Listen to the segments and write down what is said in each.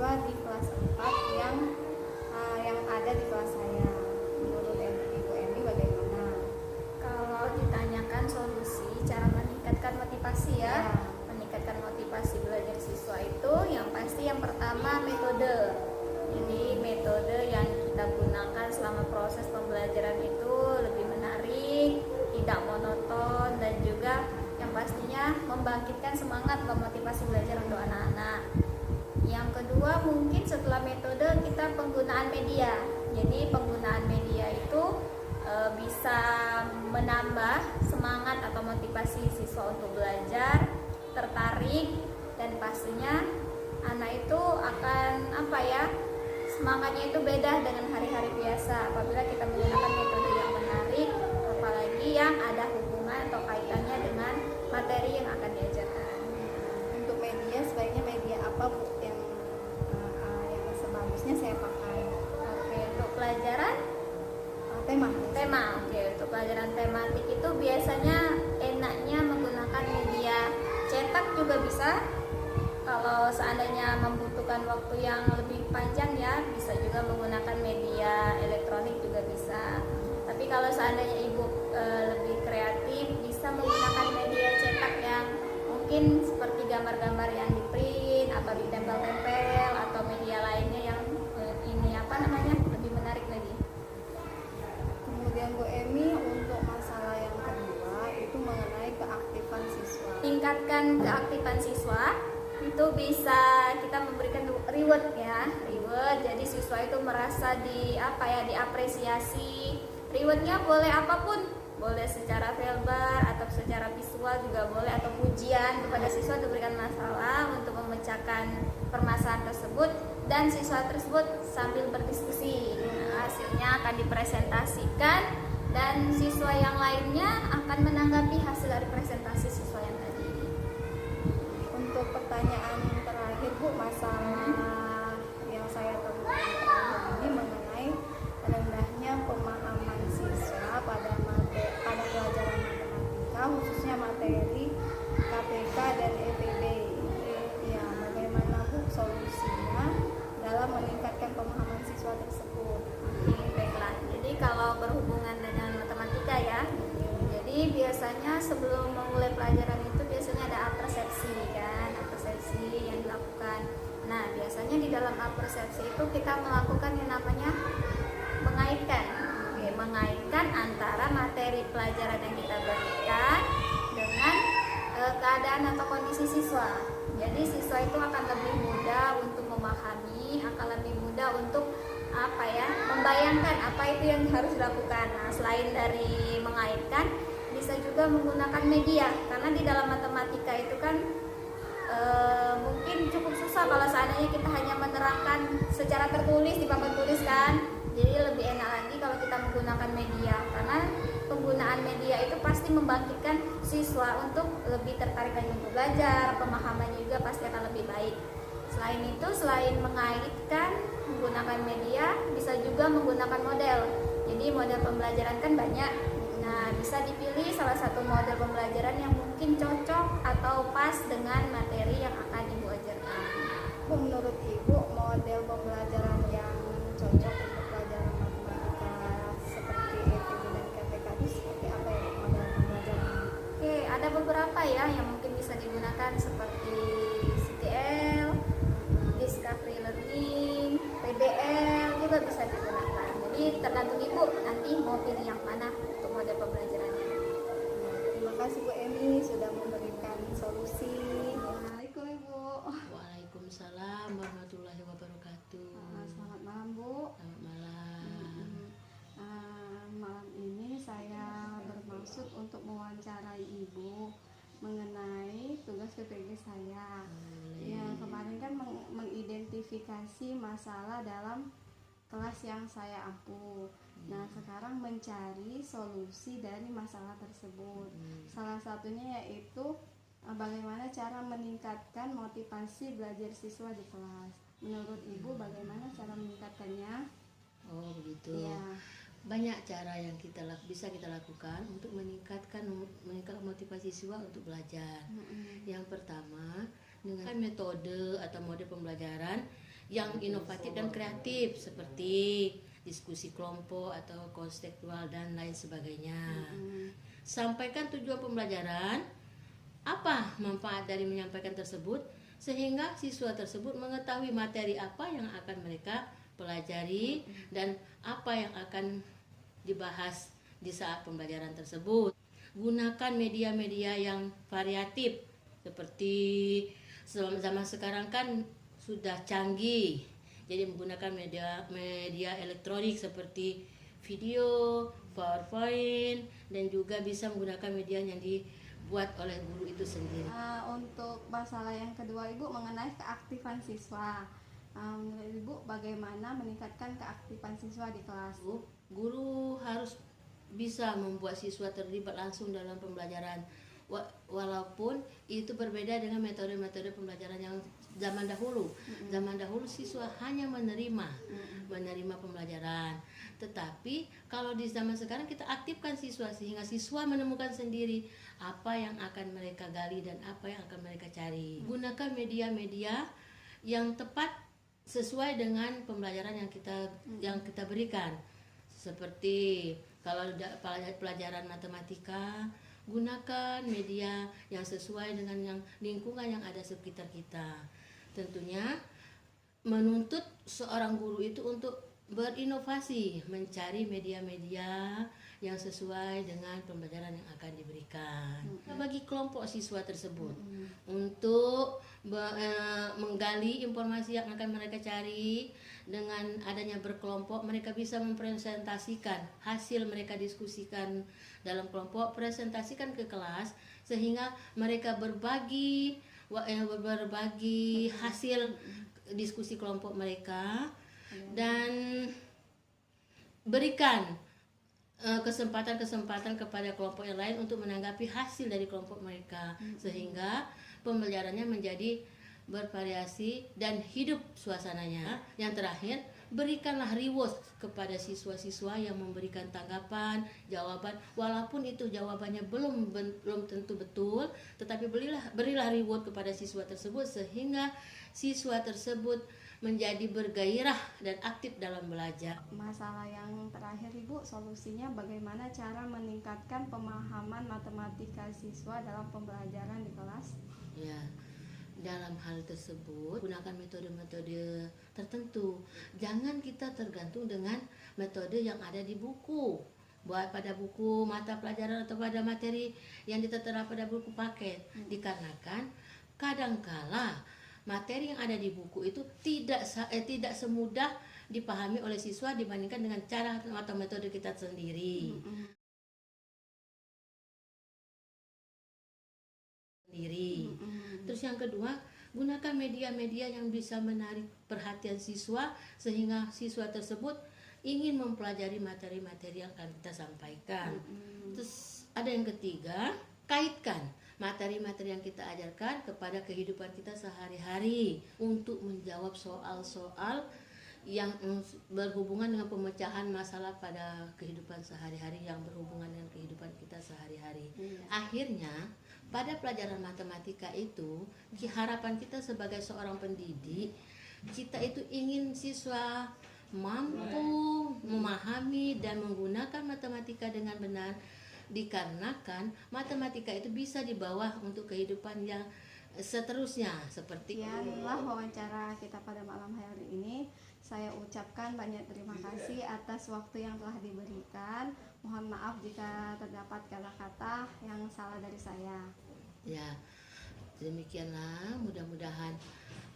siswa di kelas 4 yang ada di kelas saya. Menurut Ibu Emi bagaimana? Kalau ditanyakan solusi cara meningkatkan motivasi Ya. meningkatkan motivasi belajar siswa itu yang pasti yang pertama metode. Jadi metode yang kita gunakan selama proses pembelajaran itu lebih menarik, tidak monoton, dan juga yang pastinya membangkitkan semangat dan motivasi belajar untuk anak-anak. Yang kedua mungkin setelah metode kita penggunaan media. Jadi penggunaan media itu bisa menambah semangat atau motivasi siswa untuk belajar, tertarik, dan pastinya anak itu akan semangatnya itu beda dengan hari-hari biasa apabila kita menggunakan metode yang menarik, apalagi yang ada hubungan atau kaitannya dengan materi yang akan diajarkan. Untuk media, sebaiknya media apa Bu yang sebagusnya saya pakai? Oke, untuk pelajaran Tema. Oke, untuk pelajaran tematik itu biasanya enaknya menggunakan media cetak juga bisa. Kalau seandainya membutuhkan waktu yang lebih panjang ya, bisa juga menggunakan media elektronik juga bisa. Tapi kalau seandainya Ibu lebih kreatif, bisa menggunakan media cetak yang mungkin seperti gambar-gambar yang di print atau ditempel-tempel, atau media lainnya yang lebih menarik lagi. Kemudian Bu Emi, untuk masalah yang kedua itu mengenai keaktifan siswa. Tingkatkan keaktifan siswa itu bisa kita memberikan reward ya, reward. Jadi siswa itu merasa diapresiasi. Rewardnya boleh apapun, boleh secara verbal atau secara visual juga boleh, atau pujian kepada siswa diberikan masalah untuk memecahkan permasalahan tersebut, dan siswa tersebut sambil berdiskusi. Nah, hasilnya akan dipresentasikan dan siswa yang lainnya akan menanggapi hasil dari presentasi siswa yang tadi. Untuk pertanyaan terakhir Bu, masalah yang saya temukan terakhir ini mengenai rendahnya pemahaman siswa pada pelajaran matematika, khususnya materi KPK dan EPB. Ya, bagaimana Bu solusinya dalam meningkatkan pemahaman siswa tersebut? Baiklah, jadi kalau berhubungan dengan matematika ya, jadi biasanya sebelum memulai pelajaran itu biasanya ada apersepsi kan, apersepsi yang dilakukan. Nah, biasanya di dalam apersepsi itu kita melakukan yang namanya mengaitkan. Mengaitkan antara materi pelajaran yang kita berikan dengan keadaan atau kondisi siswa. Jadi siswa itu akan lebih mudah untuk memahami, akan lebih mudah untuk membayangkan apa itu yang harus dilakukan. Nah, selain dari mengaitkan, bisa juga menggunakan media, karena di dalam matematika itu kan mungkin cukup susah kalau seandainya kita hanya menerangkan secara tertulis di papan tulis kan. Jadi lebih enak lagi kalau kita menggunakan media, karena penggunaan media itu pasti membangkitkan siswa untuk lebih tertarik lagi untuk belajar, pemahamannya juga pasti akan lebih baik. Selain itu, selain mengaitkan menggunakan media, bisa juga menggunakan model. Jadi model pembelajaran kan banyak. Nah, bisa dipilih salah satu model pembelajaran yang mungkin cocok atau pas dengan materi yang akan Ibu ajarkan. Bu, menurut Ibu model pembelajaran yang cocok untuk pelajaran matematika seperti EPB dan KPK itu seperti apa ya model pembelajaran? Oke, ada beberapa ya yang mungkin bisa digunakan seperti CTL, Discovery Learning, PBL juga bisa digunakan. Jadi tergantung Ibu nanti mau pilih yang mana untuk model pembelajarannya. Terima kasih Bu Emi sudah memberikan solusi. Assalamualaikum Ibu. Waalaikumsalam warahmatullahi wabarakatuh. Selamat malam Bu. Selamat malam. Malam ini saya bermaksud untuk mewawancarai Ibu mengenai tugas PPG saya. Ya, kemarin kan mengidentifikasi masalah dalam kelas yang saya ampuh. Nah, sekarang mencari solusi dari masalah tersebut. Salah satunya yaitu bagaimana cara meningkatkan motivasi belajar siswa di kelas. Menurut Ibu bagaimana cara meningkatkannya? Oh begitu. Ya. Banyak cara yang bisa kita lakukan untuk meningkatkan motivasi siswa untuk belajar. Yang pertama, dengan metode atau model pembelajaran yang inovatif dan kreatif seperti diskusi kelompok atau konseptual dan lain sebagainya. Sampaikan tujuan pembelajaran, apa manfaat dari menyampaikan tersebut, sehingga siswa tersebut mengetahui materi apa yang akan mereka pelajari dan apa yang akan dibahas di saat pembelajaran tersebut. Gunakan media-media yang variatif seperti zaman sekarang kan sudah canggih. Jadi menggunakan media elektronik seperti video, PowerPoint, dan juga bisa menggunakan media yang dibuat oleh guru itu sendiri. Untuk masalah yang kedua Ibu mengenai keaktifan siswa. Menurut Ibu bagaimana meningkatkan keaktifan siswa di kelas? Guru harus bisa membuat siswa terlibat langsung dalam pembelajaran. Walaupun itu berbeda dengan metode-metode pembelajaran yang zaman dahulu. Zaman dahulu siswa hanya menerima pembelajaran. Tetapi kalau di zaman sekarang kita aktifkan siswa sehingga siswa menemukan sendiri apa yang akan mereka gali dan apa yang akan mereka cari. Gunakan media-media yang tepat sesuai dengan pembelajaran yang kita berikan. Seperti kalau pelajaran matematika, gunakan media yang sesuai dengan yang lingkungan yang ada sekitar kita. Tentunya menuntut seorang guru itu untuk berinovasi, mencari media-media yang sesuai dengan pembelajaran yang akan diberikan. Bagi kelompok siswa tersebut untuk menggali informasi yang akan mereka cari. Dengan adanya berkelompok, mereka bisa mempresentasikan hasil mereka diskusikan dalam kelompok, presentasikan ke kelas sehingga mereka berbagi hasil diskusi kelompok mereka dan berikan kesempatan kepada kelompok yang lain untuk menanggapi hasil dari kelompok mereka sehingga pembelajarannya menjadi bervariasi dan hidup suasananya. Yang terakhir, berikanlah reward kepada siswa-siswa yang memberikan tanggapan, jawaban, walaupun itu jawabannya belum tentu betul, tetapi berilah reward kepada siswa tersebut sehingga siswa tersebut menjadi bergairah dan aktif dalam belajar. Masalah yang terakhir Ibu, solusinya bagaimana cara meningkatkan pemahaman matematika siswa dalam pembelajaran di kelas? Ya, dalam hal tersebut gunakan metode-metode tertentu. Jangan kita tergantung dengan metode yang ada di buku. Buat pada buku mata pelajaran atau pada materi yang tertera pada buku paket. Dikarenakan kadangkala materi yang ada di buku itu tidak semudah dipahami oleh siswa dibandingkan dengan cara atau metode kita sendiri. Terus yang kedua, gunakan media-media yang bisa menarik perhatian siswa sehingga siswa tersebut ingin mempelajari materi-materi yang akan kita sampaikan. Terus ada yang ketiga, kaitkan materi-materi yang kita ajarkan kepada kehidupan kita sehari-hari untuk menjawab soal-soal yang berhubungan dengan pemecahan masalah pada kehidupan sehari-hari yang berhubungan dengan kehidupan kita sehari-hari. Akhirnya pada pelajaran matematika itu harapan kita sebagai seorang pendidik, kita itu ingin siswa mampu memahami dan menggunakan matematika dengan benar, dikarenakan matematika itu bisa dibawa untuk kehidupan yang seterusnya. Seperti Sekianlah wawancara kita pada malam hari ini. Saya ucapkan banyak terima kasih atas waktu yang telah diberikan. Mohon maaf jika terdapat kata-kata yang salah dari saya. Ya, demikianlah, mudah-mudahan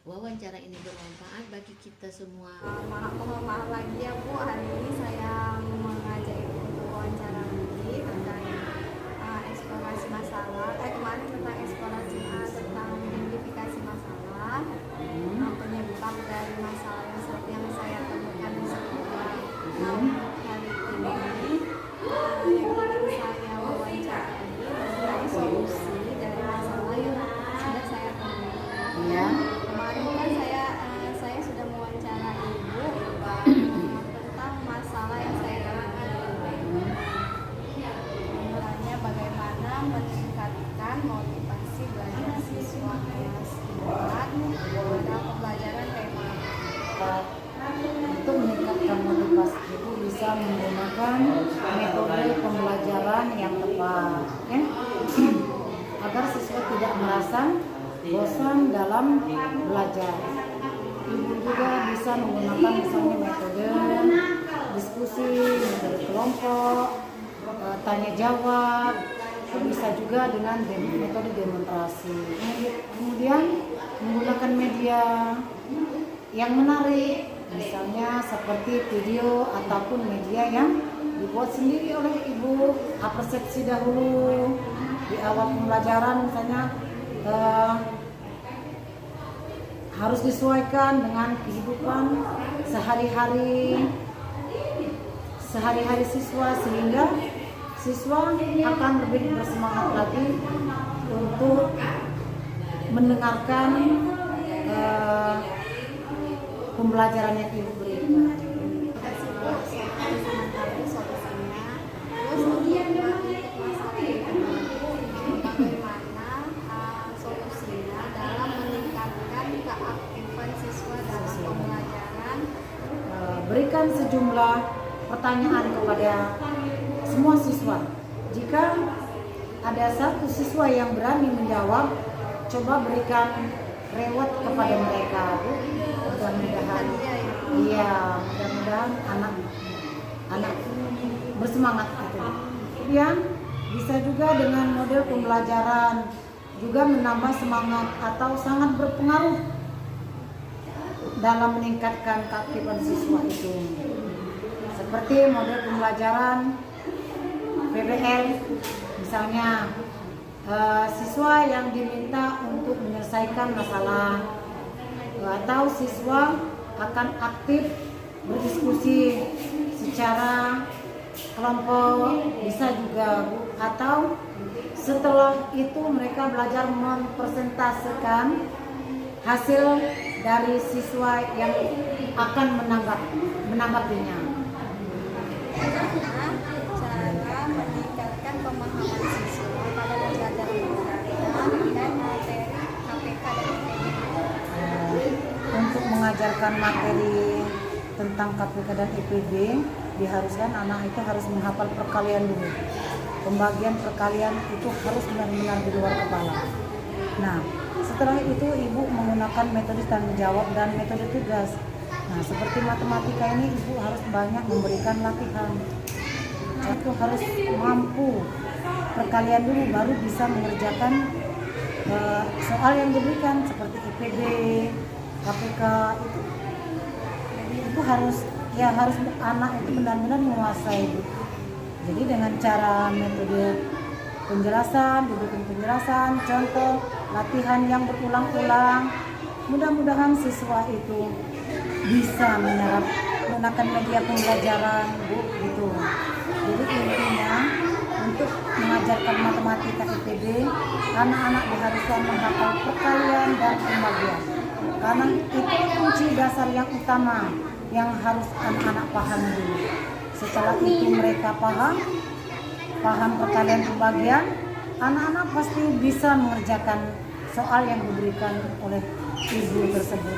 wawancara ini bermanfaat bagi kita semua. Mohon maaf lagi ya Bu, hari ini saya mengajak Ibu untuk wawancara lagi terkait eksplorasi masalah. Kemarin tentang eksplorasi tentang identifikasi masalah, penyebab dari masalah yang seperti yang saya temukan di sekolah. Hari ini yang ingin saya wawancarai mengenai solusi dari masalah yang sudah saya temui. Kemarin kan saya sudah mewawancarai Ibu tentang masalah yang saya temui. Mulanya bagaimana meningkatkan motivasi belajar siswa kelas 9 pada pembelajaran tema. dapat. Untuk meningkatkan motivasi, ibu bisa menggunakan metode pembelajaran yang tepat, ya, agar siswa tidak merasa bosan dalam belajar. Ibu juga bisa menggunakan misalnya metode diskusi, metode kelompok, tanya jawab, bisa juga dengan metode demonstrasi. Kemudian menggunakan media yang menarik, misalnya seperti video ataupun media yang dibuat sendiri oleh ibu. Persepsi dahulu di awal pembelajaran misalnya harus disesuaikan dengan kehidupan sehari-hari siswa, sehingga siswa akan lebih bersemangat lagi untuk mendengarkan pembelajaran yang ibu berikan. Bagaimana solusinya dalam meningkatkan keaktifan siswa dalam pembelajaran? Berikan sejumlah pertanyaan kepada semua siswa. Jika ada satu siswa yang berani menjawab, coba berikan reward kepada mereka, Bu. Mudah-mudahan, iya, mudah-mudahan anak bersemangat gitu. Kemudian bisa juga dengan model pembelajaran juga menambah semangat atau sangat berpengaruh dalam meningkatkan keaktifan siswa itu. Seperti model pembelajaran PBL, misalnya siswa yang diminta untuk menyelesaikan masalah, atau siswa akan aktif berdiskusi secara kelompok, bisa juga, Bu. Atau setelah itu mereka belajar mempresentasikan hasil dari siswa yang akan menanggapinya. Cara meningkatkan pemahaman siswa pada pembelajaran dan materi KPK dan IPB. Untuk mengajarkan materi tentang KPK dan IPB, diharuskan anak itu harus menghafal perkalian dulu. Pembagian perkalian itu harus benar-benar di luar kepala. Nah, setelah itu ibu menggunakan metode tanggung jawab dan metode tugas. Nah, seperti matematika ini ibu harus banyak memberikan latihan. Itu harus mampu perkalian dulu baru bisa mengerjakan soal yang diberikan seperti IPB, KPK itu. Itu harus anak itu benar-benar menguasai. Jadi dengan cara metode penjelasan, dudukan penjelasan, contoh, latihan yang berulang-ulang, mudah-mudahan siswa itu bisa menyerap menggunakan media pembelajaran, Bu, gitu. Jadi intinya untuk mengajarkan matematika IPB, anak-anak diharuskan menghafal perkalian dan pembagian. Karena itu kunci dasar yang utama yang harus anak-anak paham dulu. Setelah itu mereka paham perkalian pembagian, anak-anak pasti bisa mengerjakan soal yang diberikan oleh ibu tersebut.